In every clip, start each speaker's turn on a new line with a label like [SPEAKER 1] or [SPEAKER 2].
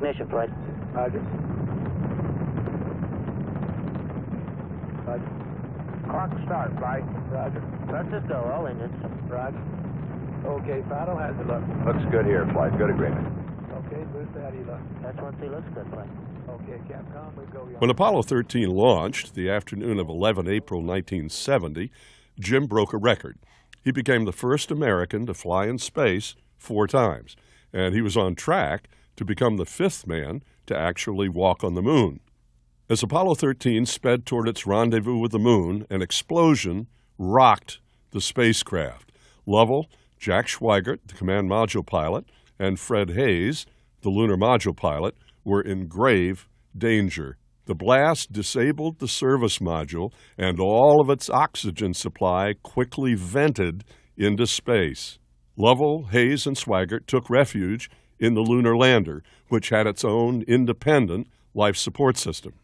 [SPEAKER 1] ignition, flight.
[SPEAKER 2] Roger. Roger.
[SPEAKER 3] Clock start, flight.
[SPEAKER 2] Roger.
[SPEAKER 1] Thrusters go, all engines.
[SPEAKER 2] Roger. Okay, final hazard look.
[SPEAKER 4] Looks good here, flight. Good agreement.
[SPEAKER 2] Okay, boost out, look.
[SPEAKER 1] That's 1C looks good, flight.
[SPEAKER 2] Okay, Capcom, we go.
[SPEAKER 5] When Apollo 13 launched, the afternoon of 11 April 1970, Jim broke a record. He became the first American to fly in space 4 times, and he was on track to become the 5th man to actually walk on the moon. As Apollo 13 sped toward its rendezvous with the moon, an explosion rocked the spacecraft. Lovell, Jack Schweigert, the command module pilot, and Fred Haise, the lunar module pilot, were in grave danger. The blast disabled the service module, and all of its oxygen supply quickly vented into space. Lovell, Haise, and Schweigert took refuge in the lunar lander, which had its own independent life support system.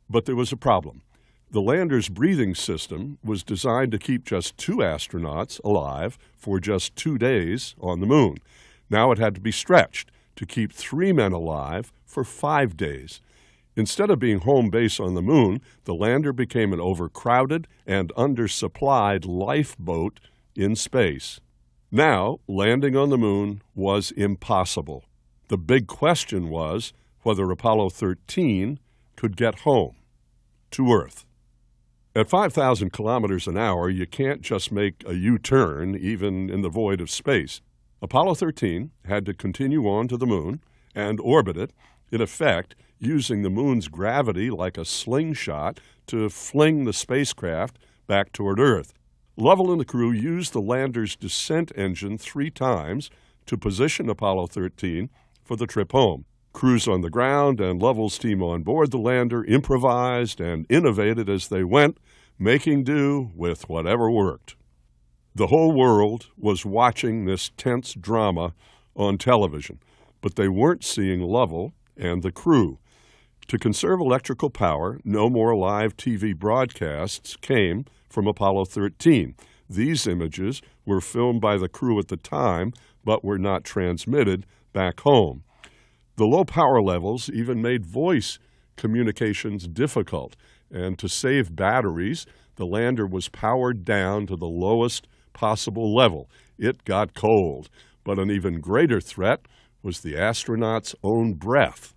[SPEAKER 5] But there was a problem. The lander's breathing system was designed to keep just 2 astronauts alive for just 2 days on the moon. Now it had to be stretched to keep 3 men alive for 5 days. Instead of being home base on the moon, the lander became an overcrowded and undersupplied lifeboat in space. Now, landing on the moon was impossible. The big question was whether Apollo 13 could get home to Earth. At 5,000 kilometers an hour, you can't just make a U-turn, even in the void of space. Apollo 13 had to continue on to the moon and orbit it, in effect, using the moon's gravity like a slingshot to fling the spacecraft back toward Earth. Lovell and the crew used the lander's descent engine 3 times to position Apollo 13 for the trip home. Crews on the ground and Lovell's team on board the lander improvised and innovated as they went, making do with whatever worked. The whole world was watching this tense drama on television, but they weren't seeing Lovell and the crew. To conserve electrical power, no more live TV broadcasts came from Apollo 13. These images were filmed by the crew at the time, but were not transmitted back home. The low power levels even made voice communications difficult, and to save batteries, the lander was powered down to the lowest possible level. It got cold, but an even greater threat was the astronauts' own breath.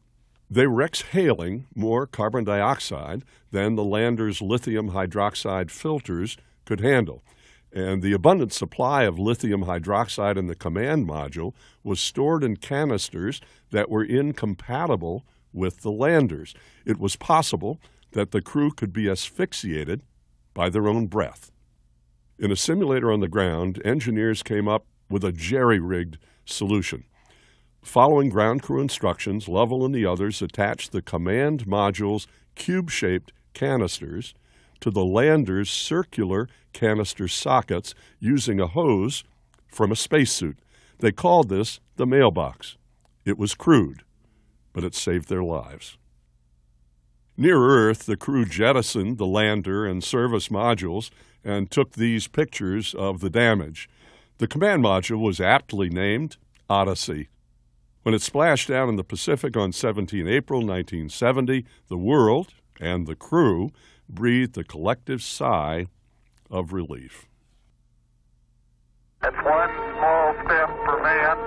[SPEAKER 5] They were exhaling more carbon dioxide than the lander's lithium hydroxide filters could handle, and the abundant supply of lithium hydroxide in the command module was stored in canisters that were incompatible with the landers. It was possible that the crew could be asphyxiated by their own breath. In a simulator on the ground, engineers came up with a jerry-rigged solution. Following ground crew instructions, Lovell and the others attached the command module's cube-shaped canisters to the lander's circular canister sockets using a hose from a spacesuit. They called this the mailbox. It was crude, but it saved their lives. Near Earth, the crew jettisoned the lander and service modules and took these pictures of the damage. The command module was aptly named Odyssey. When it splashed down in the Pacific on 17 April 1970, the world and the crew breathed a collective sigh of relief.
[SPEAKER 3] It's 1 small step for man,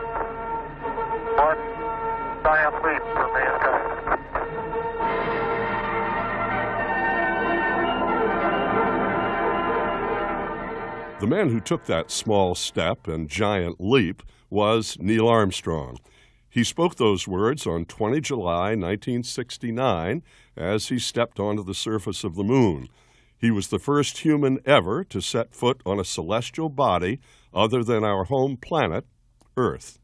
[SPEAKER 3] 1 giant leap for mankind.
[SPEAKER 5] The man who took that small step and giant leap was Neil Armstrong. He spoke those words on 20 July 1969 as he stepped onto the surface of the moon. He was the first human ever to set foot on a celestial body other than our home planet, Earth.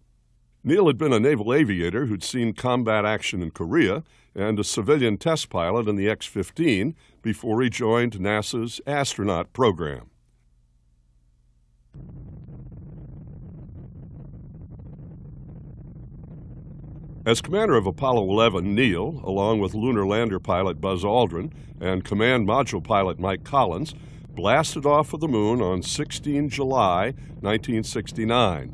[SPEAKER 5] Neil had been a naval aviator who'd seen combat action in Korea and a civilian test pilot in the X-15 before he joined NASA's astronaut program. As commander of Apollo 11, Neil, along with lunar lander pilot Buzz Aldrin and command module pilot Mike Collins, blasted off for the moon on 16 July 1969.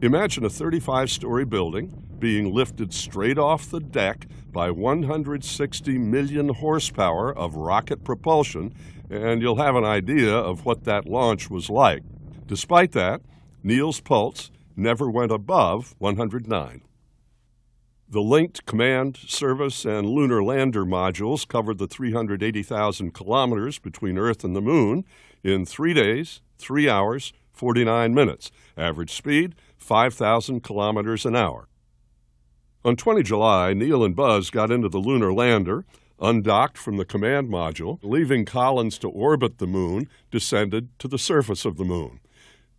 [SPEAKER 5] Imagine a 35-story building being lifted straight off the deck by 160 million horsepower of rocket propulsion, and you'll have an idea of what that launch was like. Despite that, Neil's pulse never went above 109. The linked command, service, and lunar lander modules covered the 380,000 kilometers between Earth and the Moon in 3 days, 3 hours, 49 minutes. Average speed, 5,000 kilometers an hour. On 20 July, Neil and Buzz got into the lunar lander, undocked from the command module, leaving Collins to orbit the Moon, descended to the surface of the Moon.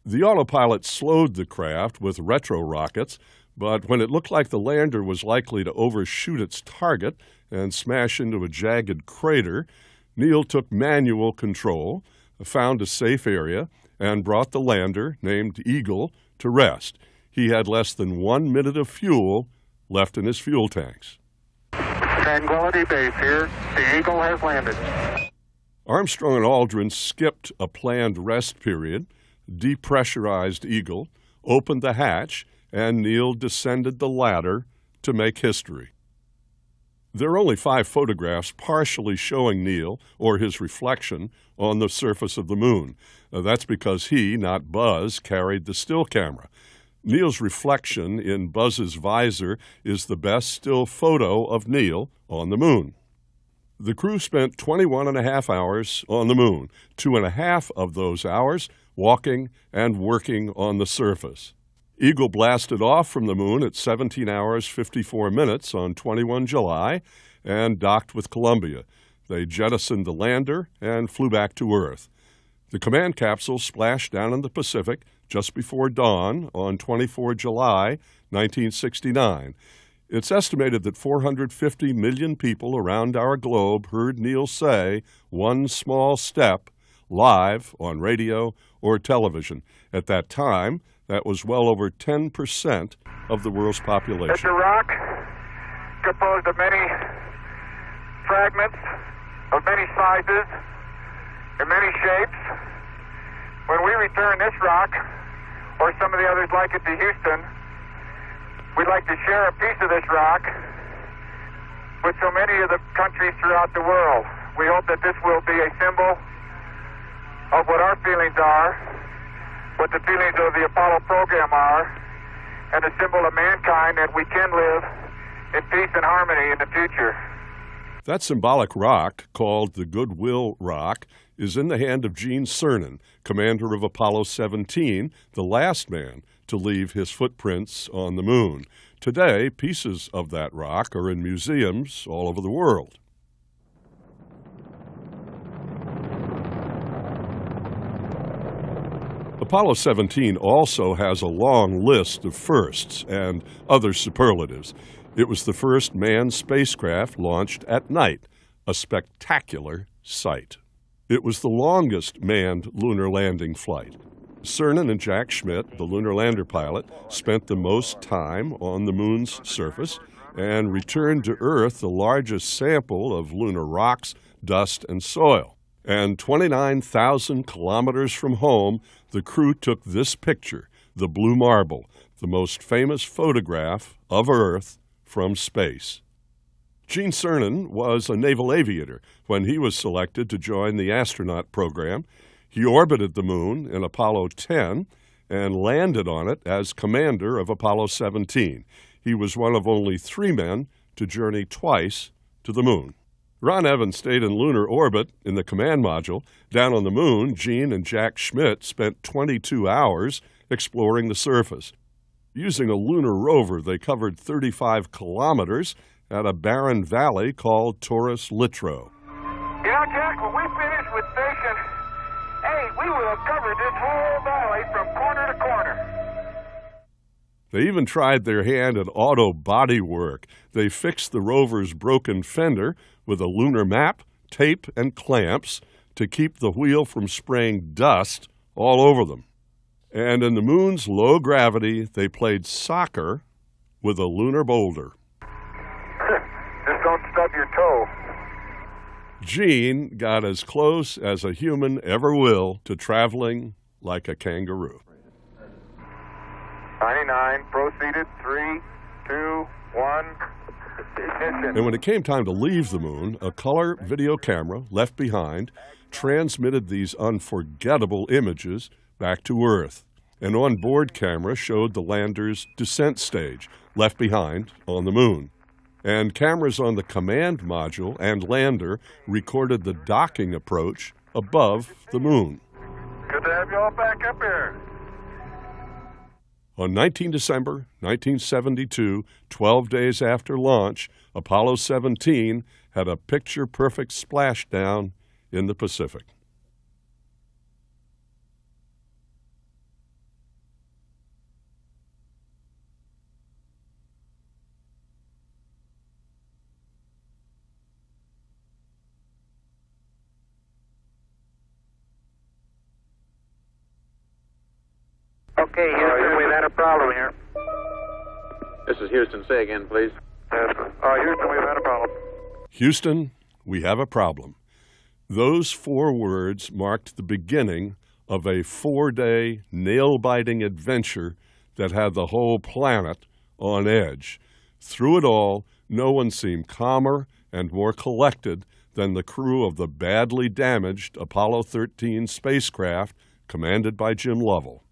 [SPEAKER 5] The autopilot slowed the craft with retro rockets, but when it looked like the lander was likely to overshoot its target and smash into a jagged crater, Neil took manual control, found a safe area, and brought the lander, named Eagle, to rest. He had less than 1 minute of fuel left in his fuel tanks.
[SPEAKER 3] Tranquility Base here. The Eagle has landed.
[SPEAKER 5] Armstrong and Aldrin skipped a planned rest period, depressurized Eagle, opened the hatch, and Neil descended the ladder to make history. There are only 5 photographs partially showing Neil or his reflection on the surface of the Moon. That's because he, not Buzz, carried the still camera. Neil's reflection in Buzz's visor is the best still photo of Neil on the Moon. The crew spent 21.5 hours on the Moon, 2.5 of those hours walking and working on the surface. Eagle blasted off from the Moon at 17 hours 54 minutes on 21 July and docked with Columbia. They jettisoned the lander and flew back to Earth. The command capsule splashed down in the Pacific just before dawn on 24 July 1969. It's estimated that 450 million people around our globe heard Neil say one small step live on radio or television. At that time, that was well over 10% of the world's population.
[SPEAKER 3] It's a rock composed of many fragments of many sizes and many shapes. When we return this rock, or some of the others like it, to Houston, we'd like to share a piece of this rock with so many of the countries throughout the world. We hope that this will be a symbol of what our feelings are, what the feelings of the Apollo program are, and a symbol of mankind that we can live in peace and harmony in the future.
[SPEAKER 5] That symbolic rock, called the Goodwill Rock, is in the hand of Gene Cernan, commander of Apollo 17, the last man to leave his footprints on the Moon. Today, pieces of that rock are in museums all over the world. Apollo 17 also has a long list of firsts and other superlatives. It was the first manned spacecraft launched at night, a spectacular sight. It was the longest manned lunar landing flight. Cernan and Jack Schmitt, the lunar lander pilot, spent the most time on the Moon's surface and returned to Earth the largest sample of lunar rocks, dust, and soil. And 29,000 kilometers from home, the crew took this picture, the Blue Marble, the most famous photograph of Earth from space. Gene Cernan was a naval aviator when he was selected to join the astronaut program. He orbited the Moon in Apollo 10 and landed on it as commander of Apollo 17. He was one of only 3 men to journey twice to the Moon. Ron Evans stayed in lunar orbit in the command module. Down on the Moon, Gene and Jack Schmitt spent 22 hours exploring the surface. Using a lunar rover, they covered 35 kilometers at a barren valley called Taurus Littrow.
[SPEAKER 3] You know, Jack, when we finish with station 8, we will have covered this whole valley from corner to corner.
[SPEAKER 5] They even tried their hand at auto body work. They fixed the rover's broken fender with a lunar map, tape, and clamps to keep the wheel from spraying dust all over them. And in the Moon's low gravity, they played soccer with a lunar boulder.
[SPEAKER 3] Just don't stub your toe.
[SPEAKER 5] Gene got as close as a human ever will to traveling like a kangaroo.
[SPEAKER 3] 99, proceeded, 3, 2, 1, ignition.
[SPEAKER 5] And when it came time to leave the moon, a color video camera left behind transmitted these unforgettable images back to Earth. An onboard camera showed the lander's descent stage left behind on the moon. And cameras on the command module and lander recorded the docking approach above the moon.
[SPEAKER 3] Good to have you all back up here.
[SPEAKER 5] On 19 December 1972, 12 days after launch, Apollo 17 had a picture-perfect splashdown in the Pacific.
[SPEAKER 3] Okay, Houston, we've had a problem here.
[SPEAKER 6] This is Houston. Say again, please.
[SPEAKER 3] Yes. Houston, we've had a problem.
[SPEAKER 5] Houston, we have a problem. Those 4 words marked the beginning of a 4-day nail-biting adventure that had the whole planet on edge. Through it all, no one seemed calmer and more collected than the crew of the badly damaged Apollo 13 spacecraft commanded by Jim Lovell.